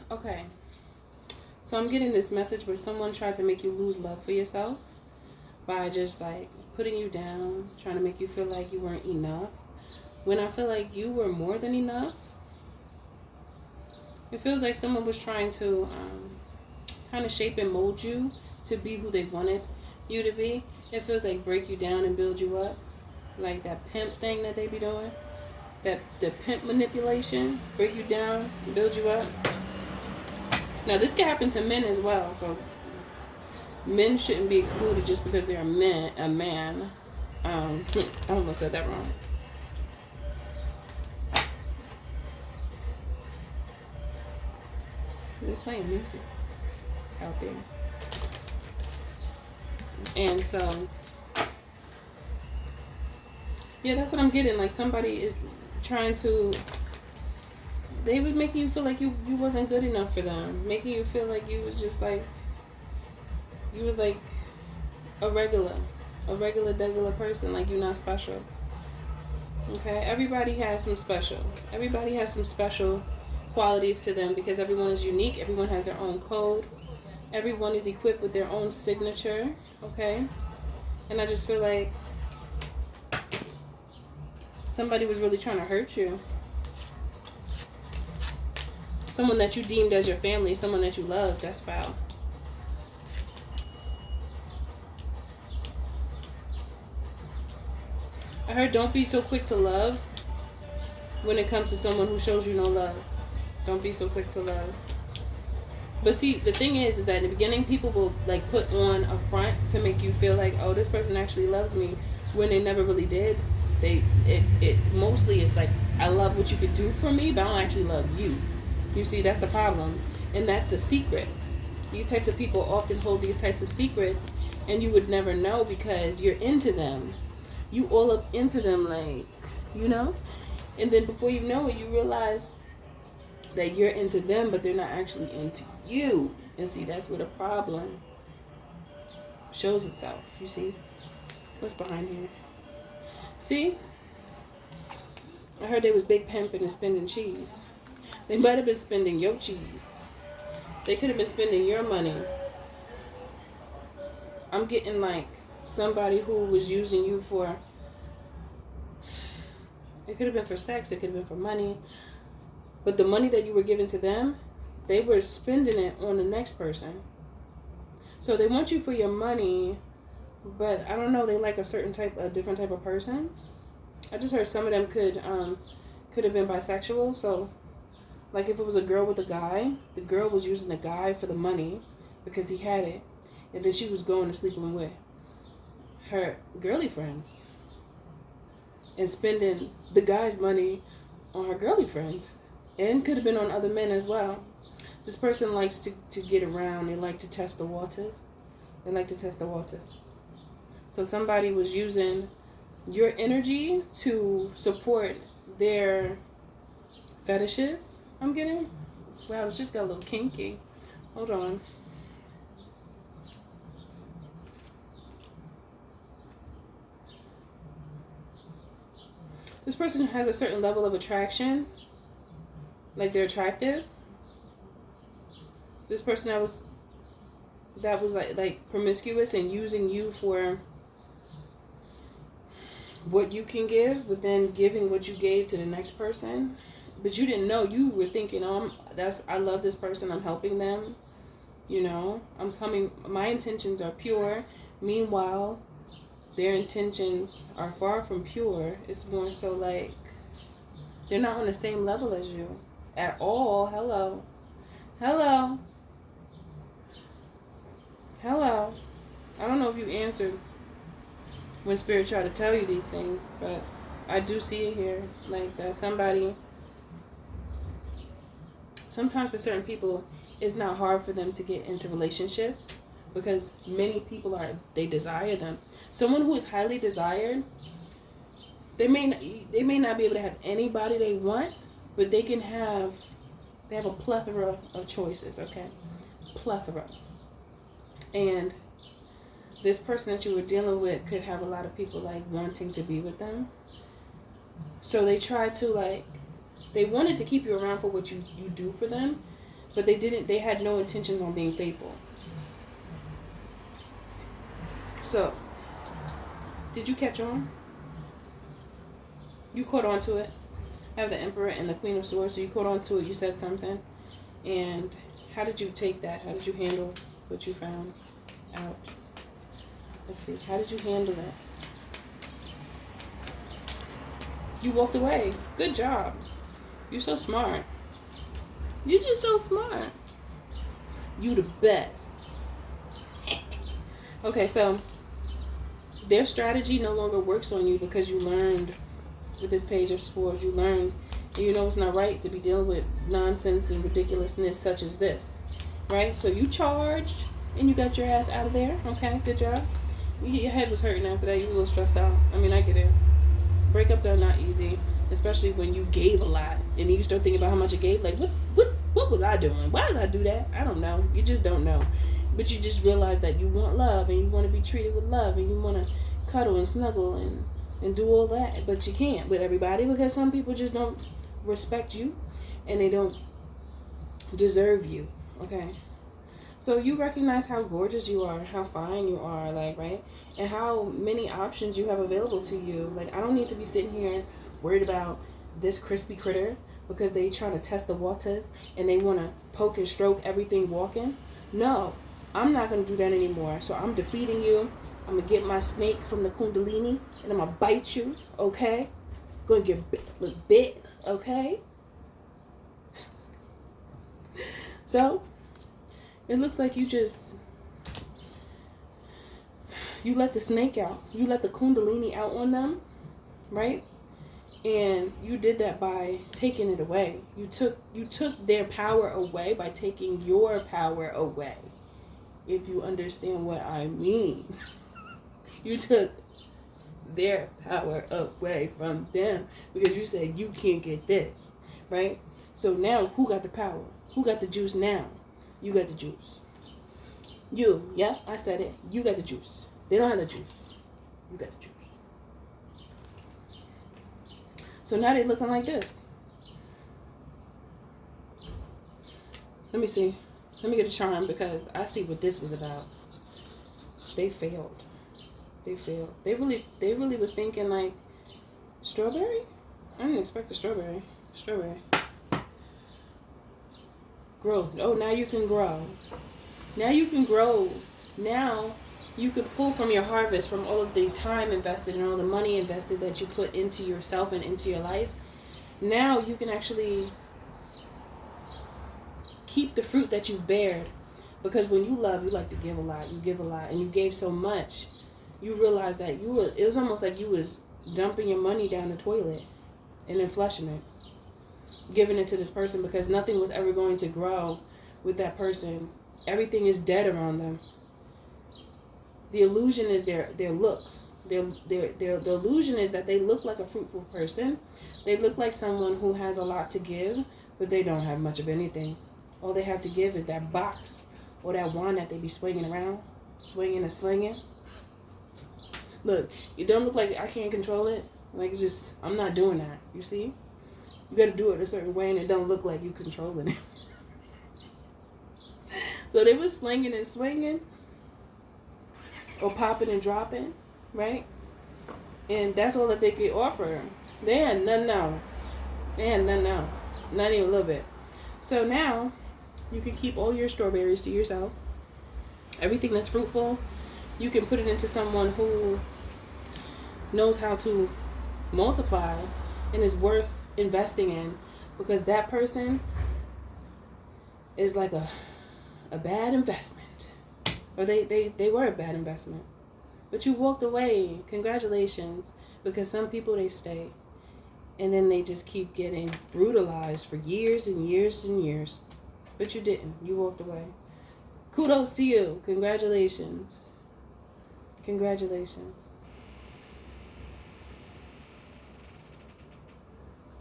Okay. So I'm getting this message where someone tried to make you lose love for yourself by just like putting you down, trying to make you feel like you weren't enough. When I feel like you were more than enough, it feels like someone was trying to kind of shape and mold you to be who they wanted you to be. It feels like break you down and build you up, like that pimp thing that they be doing. That the pimp manipulation, break you down, build you up. Now this can happen to men as well, so men shouldn't be excluded just because they're a man. I almost said that wrong. They're playing music out there. And so, yeah, that's what I'm getting. Like somebody is trying to, they were making you feel like you wasn't good enough for them. Making you feel like you was just like, you was like a regular person. Like you're not special. Okay? Everybody has some special. Everybody has some special qualities to them because everyone is unique. Everyone has their own code. Everyone is equipped with their own signature. Okay? And I just feel like somebody was really trying to hurt you. Someone that you deemed as your family, someone that you loved, that's foul. I heard don't be so quick to love when it comes to someone who shows you no love. Don't be so quick to love. But see, the thing is that in the beginning, people will like put on a front to make you feel like, oh, this person actually loves me, when they never really did. It mostly is like, I love what you could do for me, but I don't actually love you. You see, that's the problem, and that's the secret. These types of people often hold these types of secrets, and you would never know because you're into them. You all up into them, like, you know, and then before you know it, you realize that you're into them, but they're not actually into you. And see, that's where the problem shows itself. You see? What's behind here? See? I heard they was big pimping and spending cheese. They might have been spending your cheese. They could have been spending your money. I'm getting like somebody who was using you for, it could have been for sex, it could have been for money. But the money that you were giving to them, they were spending it on the next person. So they want you for your money, but I don't know, they like a different type of person. I just heard some of them could have been bisexual. So like if it was a girl with a guy, the girl was using the guy for the money because he had it. And then she was going to sleeping with her girly friends and spending the guy's money on her girly friends. And could have been on other men as well. This person likes to get around. They like to test the waters. So somebody was using your energy to support their fetishes, I'm getting. Wow, it just got a little kinky. Hold on. This person has a certain level of attraction. Like they're attractive. This person that was like promiscuous and using you for what you can give, but then giving what you gave to the next person. But you didn't know. You were thinking, I love this person, I'm helping them. You know, my intentions are pure. Meanwhile, their intentions are far from pure. It's more so like they're not on the same level as you. At all. Hello. I don't know if you answered when Spirit tried to tell you these things, but I do see it here. Like that somebody, sometimes for certain people, it's not hard for them to get into relationships because many people they desire them. Someone who is highly desired, they may not be able to have anybody they want, but they have a plethora of choices, okay? Plethora. And this person that you were dealing with could have a lot of people like wanting to be with them. So they tried to they wanted to keep you around for what you do for them, But they had no intentions on being faithful. So, did you catch on? You caught on to it. I have the Emperor and the Queen of Swords, so you caught on to it, you said something. And how did you take that? How did you handle what you found out? Let's see. How did you handle it? You walked away. Good job. You're so smart. You're just so smart. You the best. Okay, so their strategy no longer works on you because you learned with this Page of Swords. You learned, and you know it's not right to be dealing with nonsense and ridiculousness such as this, right? So you charged and you got your ass out of there. Okay, good job. Your head was hurting after that. You were a little stressed out. I mean, I get it. Breakups are not easy, especially when you gave a lot and then you start thinking about how much you gave. Like, what was I doing? Why did I do that? I don't know. You just don't know. But you just realize that you want love and you want to be treated with love and you want to cuddle and snuggle and do all that. But you can't with everybody because some people just don't respect you and they don't deserve you. Okay? So you recognize how gorgeous you are, how fine you are, like, right? And how many options you have available to you. Like, I don't need to be sitting here worried about this crispy critter because they trying to test the waters and they want to poke and stroke everything walking. No. I'm not going to do that anymore. So I'm defeating you. I'm going to get my snake from the Kundalini and I'm going to bite you, okay? Going to get bit, okay? So, it looks like you let the snake out. You let the Kundalini out on them, right? And you did that by taking it away. You took their power away by taking your power away. If you understand what I mean. You took their power away from them because you said you can't get this, right? So now who got the power? Who got the juice now? You got the juice. You, yeah, I said it. You got the juice. They don't have the juice. You got the juice. So now they looking like this. Let me see. Let me get a charm because I see what this was about. They failed. They failed. They really was thinking like strawberry? I didn't expect a strawberry. Strawberry. Growth. Oh, now you can grow. Now you can grow. Now you can pull from your harvest from all of the time invested and all the money invested that you put into yourself and into your life. Now you can actually keep the fruit that you've bared, because when you love, you like to give a lot. You give a lot, and you gave so much. You realize that it was almost like you was dumping your money down the toilet and then flushing it, giving it to this person because nothing was ever going to grow with that person. Everything is dead around them. The illusion is their looks. The illusion is that they look like a fruitful person. They look like someone who has a lot to give, but they don't have much of anything. All they have to give is that box or that wand that they be swinging around, swinging and slinging. Look, you don't look like I can't control it. Like, it's just, I'm not doing that. You see? You got to do it a certain way and it don't look like you controlling it. So they was slinging and swinging or popping and dropping, right? And that's all that they could offer. They had nothing now. They had nothing now. Not even a little bit. So now you can keep all your strawberries to yourself. Everything that's fruitful, you can put it into someone who knows how to multiply and is worth investing in, because that person is like a bad investment. Or they were a bad investment. But you walked away. Congratulations. Because some people, they stay. And then they just keep getting brutalized for years and years and years. But you didn't. You walked away. Kudos to you. Congratulations. Congratulations.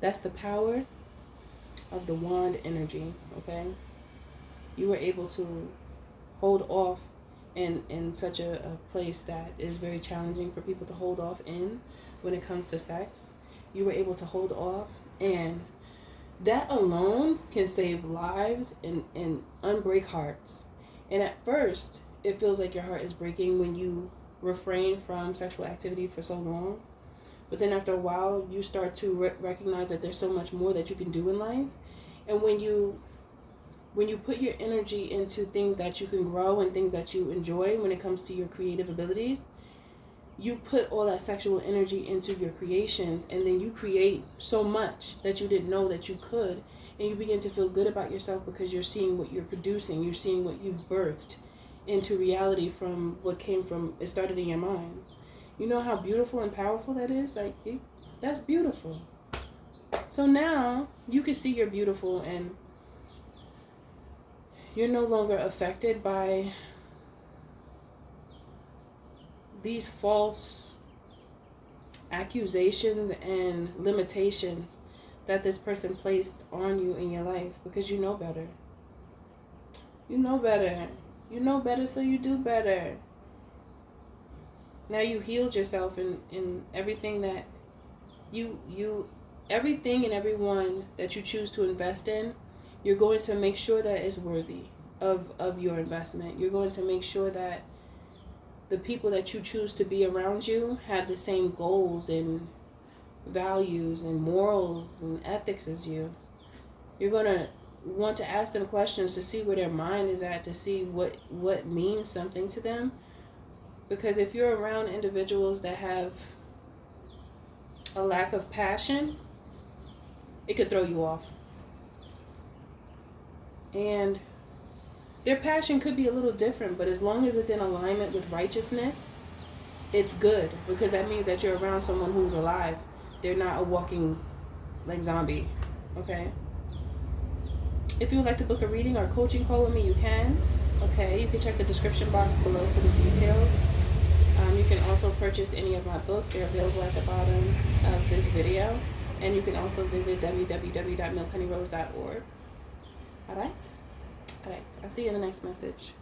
That's the power of the wand energy, okay? You were able to hold off in such a place that is very challenging for people to hold off in when it comes to sex. You were able to hold off and that alone can save lives and unbreak hearts. And at first, it feels like your heart is breaking when you refrain from sexual activity for so long. But then after a while, you start to recognize that there's so much more that you can do in life. And when you put your energy into things that you can grow and things that you enjoy when it comes to your creative abilities, you put all that sexual energy into your creations, and then you create so much that you didn't know that you could, and you begin to feel good about yourself because you're seeing what you're producing, you're seeing what you've birthed into reality from what came from, it started in your mind. You know how beautiful and powerful that is? That's beautiful. So now you can see you're beautiful, and you're no longer affected by these false accusations and limitations that this person placed on you in your life, because you know better. You know better. You know better, so you do better. Now you healed yourself in everything that everything and everyone that you choose to invest in, you're going to make sure that is worthy of your investment. You're going to make sure that the people that you choose to be around you have the same goals and values and morals and ethics as you. You're going to want to ask them questions to see where their mind is at, to see what means something to them. Because if you're around individuals that have a lack of passion, it could throw you off. And their passion could be a little different, but as long as it's in alignment with righteousness, it's good, because that means that you're around someone who's alive. They're not a walking zombie. Okay? If you would like to book a reading or coaching call with me, you can. Okay? You can check the description box below for the details. You can also purchase any of my books. They're available at the bottom of this video. And you can also visit www.MNHONEYROSE.org. Alright? Alright. I'll see you in the next message.